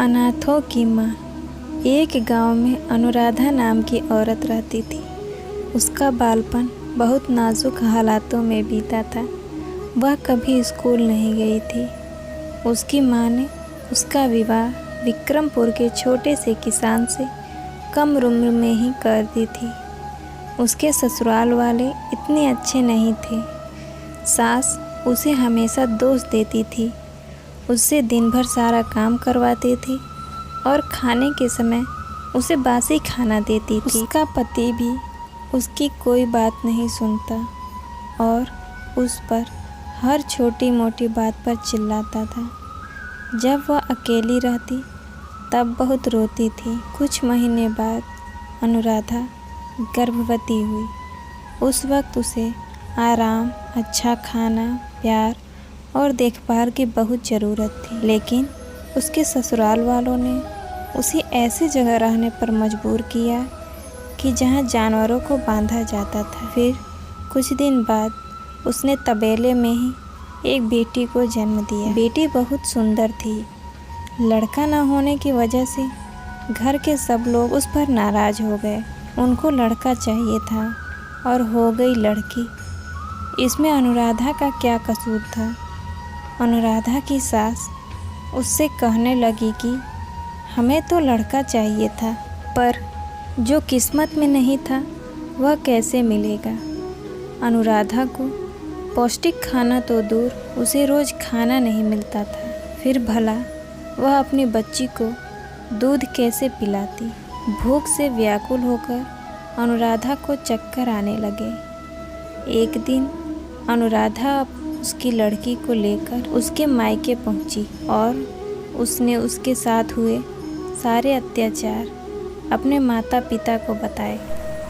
अनाथों की माँ। एक गांव में अनुराधा नाम की औरत रहती थी। उसका बालपन बहुत नाजुक हालातों में बीता था। वह कभी स्कूल नहीं गई थी। उसकी माँ ने उसका विवाह विक्रमपुर के छोटे से किसान से कम उम्र में ही कर दी थी। उसके ससुराल वाले इतने अच्छे नहीं थे। सास उसे हमेशा दोष देती थी, उससे दिन भर सारा काम करवाती थी और खाने के समय उसे बासी खाना देती थी। उसका पति भी उसकी कोई बात नहीं सुनता और उस पर हर छोटी मोटी बात पर चिल्लाता था। जब वह अकेली रहती तब बहुत रोती थी। कुछ महीने बाद अनुराधा गर्भवती हुई। उस वक्त उसे आराम, अच्छा खाना, प्यार और देखभाल की बहुत ज़रूरत थी। लेकिन उसके ससुराल वालों ने उसे ऐसी जगह रहने पर मजबूर किया कि जहाँ जानवरों को बांधा जाता था। फिर कुछ दिन बाद उसने तबेले में ही एक बेटी को जन्म दिया। बेटी बहुत सुंदर थी। लड़का न होने की वजह से घर के सब लोग उस पर नाराज़ हो गए। उनको लड़का चाहिए था और हो गई लड़की। इसमें अनुराधा का क्या कसूर था? अनुराधा की सास उससे कहने लगी कि हमें तो लड़का चाहिए था, पर जो किस्मत में नहीं था वह कैसे मिलेगा। अनुराधा को पौष्टिक खाना तो दूर, उसे रोज़ खाना नहीं मिलता था। फिर भला वह अपनी बच्ची को दूध कैसे पिलाती। भूख से व्याकुल होकर अनुराधा को चक्कर आने लगे। एक दिन अनुराधा उसकी लड़की को लेकर उसके मायके पहुंची और उसने उसके साथ हुए सारे अत्याचार अपने माता पिता को बताए।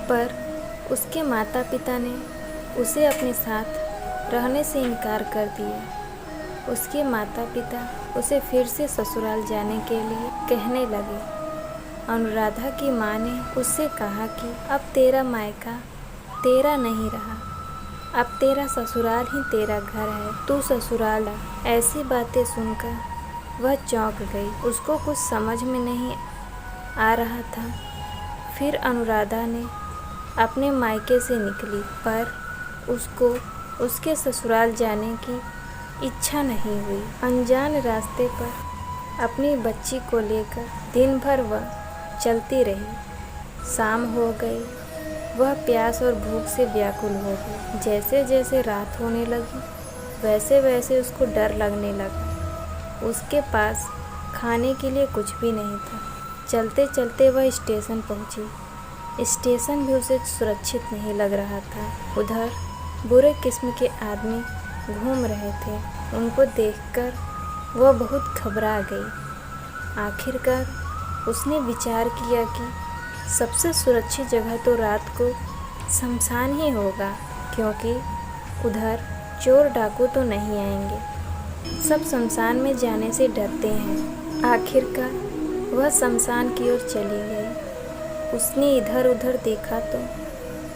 पर उसके माता पिता ने उसे अपने साथ रहने से इनकार कर दिया। उसके माता पिता उसे फिर से ससुराल जाने के लिए कहने लगे। अनुराधा की माँ ने उससे कहा कि अब तेरा मायका तेरा नहीं रहा, अब तेरा ससुराल ही तेरा घर है, तू ससुराल आ। ऐसी बातें सुनकर वह चौंक गई। उसको कुछ समझ में नहीं आ रहा था। फिर अनुराधा ने अपने मायके से निकली, पर उसको उसके ससुराल जाने की इच्छा नहीं हुई। अनजान रास्ते पर अपनी बच्ची को लेकर दिन भर वह चलती रही। शाम हो गई, वह प्यास और भूख से व्याकुल हो गई। जैसे जैसे रात होने लगी वैसे वैसे उसको डर लगने लगा। उसके पास खाने के लिए कुछ भी नहीं था। चलते चलते वह स्टेशन पहुंची। स्टेशन भी उसे सुरक्षित नहीं लग रहा था। उधर बुरे किस्म के आदमी घूम रहे थे। उनको देखकर वह बहुत घबरा गई। आखिरकार उसने विचार किया कि सबसे सुरक्षित जगह तो रात को शमशान ही होगा, क्योंकि उधर चोर डाकू तो नहीं आएंगे। सब शमशान में जाने से डरते हैं। आखिरकार वह शमशान की ओर चली गई। उसने इधर उधर देखा तो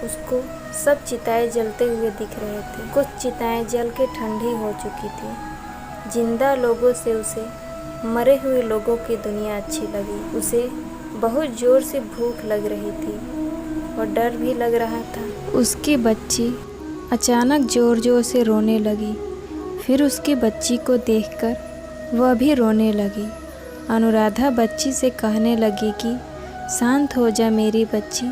उसको सब चिताएं जलते हुए दिख रहे थे। कुछ चिताएं जल के ठंडी हो चुकी थी। जिंदा लोगों से उसे मरे हुए लोगों की दुनिया अच्छी लगी। उसे बहुत ज़ोर से भूख लग रही थी और डर भी लग रहा था। उसकी बच्ची अचानक ज़ोर ज़ोर से रोने लगी। फिर उसकी बच्ची को देखकर वह भी रोने लगी। अनुराधा बच्ची से कहने लगी कि शांत हो जा मेरी बच्ची,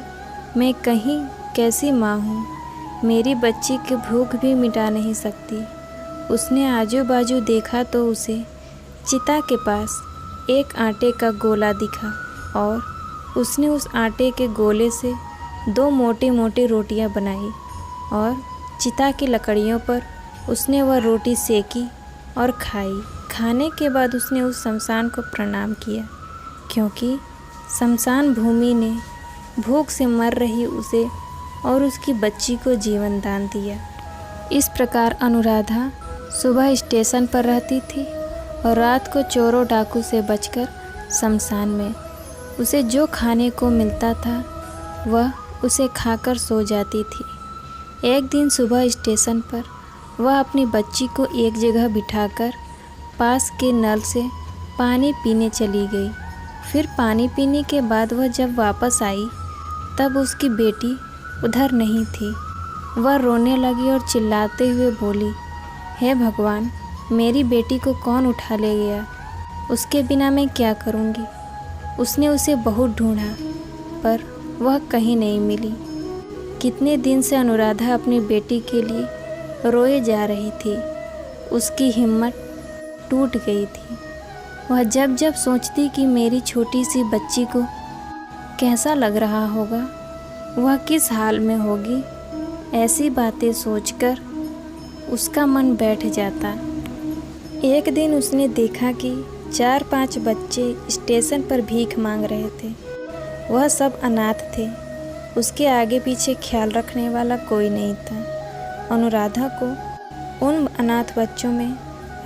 मैं कहीं कैसी माँ हूँ, मेरी बच्ची की भूख भी मिटा नहीं सकती। उसने आजू बाजू देखा तो उसे चिता के पास एक आटे का गोला दिखा और उसने उस आटे के गोले से 2 मोटी मोटी रोटियां बनाई और चिता की लकड़ियों पर उसने वह रोटी सेकी और खाई। खाने के बाद उसने उस शमशान को प्रणाम किया, क्योंकि शमशान भूमि ने भूख से मर रही उसे और उसकी बच्ची को जीवन दान दिया। इस प्रकार अनुराधा सुबह स्टेशन पर रहती थी और रात को चोरों डाकू से बचकर शमशान में उसे जो खाने को मिलता था वह उसे खाकर सो जाती थी। एक दिन सुबह स्टेशन पर वह अपनी बच्ची को एक जगह बिठाकर पास के नल से पानी पीने चली गई। फिर पानी पीने के बाद वह जब वापस आई तब उसकी बेटी उधर नहीं थी। वह रोने लगी और चिल्लाते हुए बोली, हे भगवान, मेरी बेटी को कौन उठा ले गया? उसके बिना मैं क्या करूँगी? उसने उसे बहुत ढूंढा पर वह कहीं नहीं मिली। कितने दिन से अनुराधा अपनी बेटी के लिए रोए जा रही थी। उसकी हिम्मत टूट गई थी। वह जब जब सोचती कि मेरी छोटी सी बच्ची को कैसा लग रहा होगा, वह किस हाल में होगी, ऐसी बातें सोचकर उसका मन बैठ जाता। एक दिन उसने देखा कि 4-5 बच्चे स्टेशन पर भीख मांग रहे थे। वह सब अनाथ थे। उसके आगे पीछे ख्याल रखने वाला कोई नहीं था। अनुराधा को उन अनाथ बच्चों में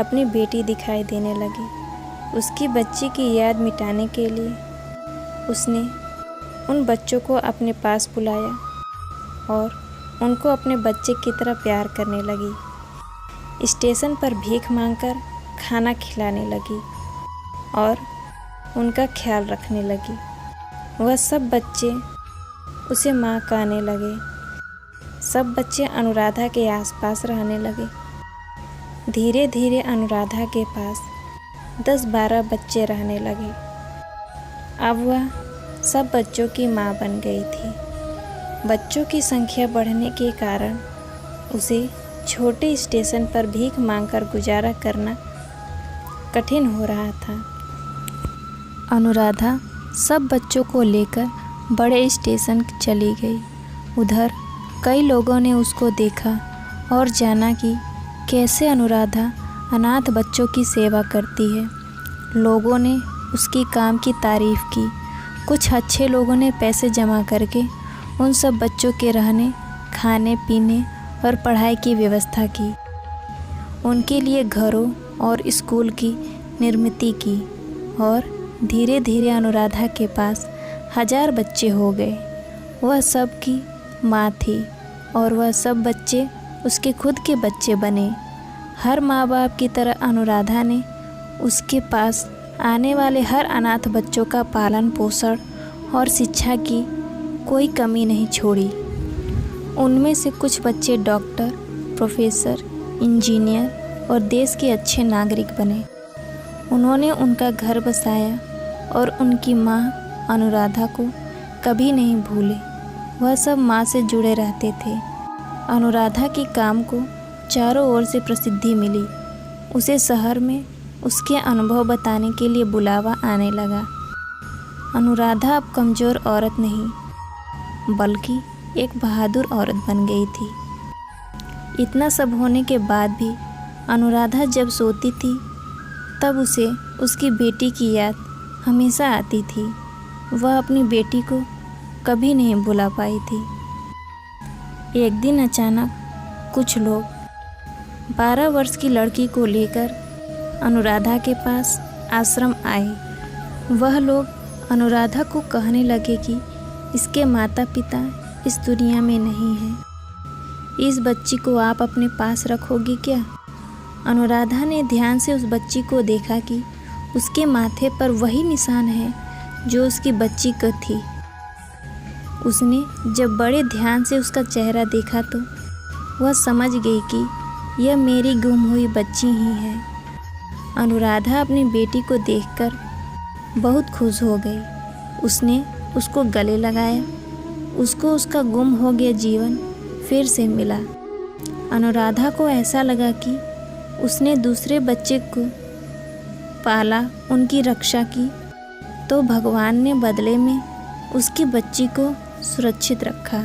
अपनी बेटी दिखाई देने लगी। उसकी बच्ची की याद मिटाने के लिए उसने उन बच्चों को अपने पास बुलाया और उनको अपने बच्चे की तरह प्यार करने लगी। स्टेशन पर भीख मांगकर खाना खिलाने लगी और उनका ख्याल रखने लगी। वह सब बच्चे उसे माँ कहने लगे। सब बच्चे अनुराधा के आसपास रहने लगे। धीरे धीरे अनुराधा के पास 10-12 बच्चे रहने लगे। अब वह सब बच्चों की माँ बन गई थी। बच्चों की संख्या बढ़ने के कारण उसे छोटे स्टेशन पर भीख मांगकर गुजारा करना कठिन हो रहा था। अनुराधा सब बच्चों को लेकर बड़े स्टेशन चली गई। उधर कई लोगों ने उसको देखा और जाना कि कैसे अनुराधा अनाथ बच्चों की सेवा करती है। लोगों ने उसकी काम की तारीफ़ की। कुछ अच्छे लोगों ने पैसे जमा करके उन सब बच्चों के रहने, खाने पीने और पढ़ाई की व्यवस्था की। उनके लिए घरों और स्कूल की निर्मित की और धीरे धीरे अनुराधा के पास 1000 बच्चे हो गए। वह सब की माँ थी और वह सब बच्चे उसके खुद के बच्चे बने। हर माँ बाप की तरह अनुराधा ने उसके पास आने वाले हर अनाथ बच्चों का पालन पोषण और शिक्षा की कोई कमी नहीं छोड़ी। उनमें से कुछ बच्चे डॉक्टर, प्रोफेसर, इंजीनियर और देश के अच्छे नागरिक बने। उन्होंने उनका घर बसाया और उनकी माँ अनुराधा को कभी नहीं भूले। वह सब माँ से जुड़े रहते थे। अनुराधा के काम को चारों ओर से प्रसिद्धि मिली। उसे शहर में उसके अनुभव बताने के लिए बुलावा आने लगा। अनुराधा अब कमज़ोर औरत नहीं बल्कि एक बहादुर औरत बन गई थी। इतना सब होने के बाद भी अनुराधा जब सोती थी तब उसे उसकी बेटी की याद हमेशा आती थी। वह अपनी बेटी को कभी नहीं भुला पाई थी। एक दिन अचानक कुछ लोग 12 वर्ष की लड़की को लेकर अनुराधा के पास आश्रम आए। वह लोग अनुराधा को कहने लगे कि इसके माता पिता इस दुनिया में नहीं हैं। इस बच्ची को आप अपने पास रखोगी क्या? अनुराधा ने ध्यान से उस बच्ची को देखा कि उसके माथे पर वही निशान है जो उसकी बच्ची को थी। उसने जब बड़े ध्यान से उसका चेहरा देखा तो वह समझ गई कि यह मेरी गुम हुई बच्ची ही है। अनुराधा अपनी बेटी को देखकर बहुत खुश हो गई। उसने उसको गले लगाया। उसको उसका गुम हो गया जीवन फिर से मिला। अनुराधा को ऐसा लगा कि उसने दूसरे बच्चे को पाला, उनकी रक्षा की, तो भगवान ने बदले में उसकी बच्ची को सुरक्षित रखा।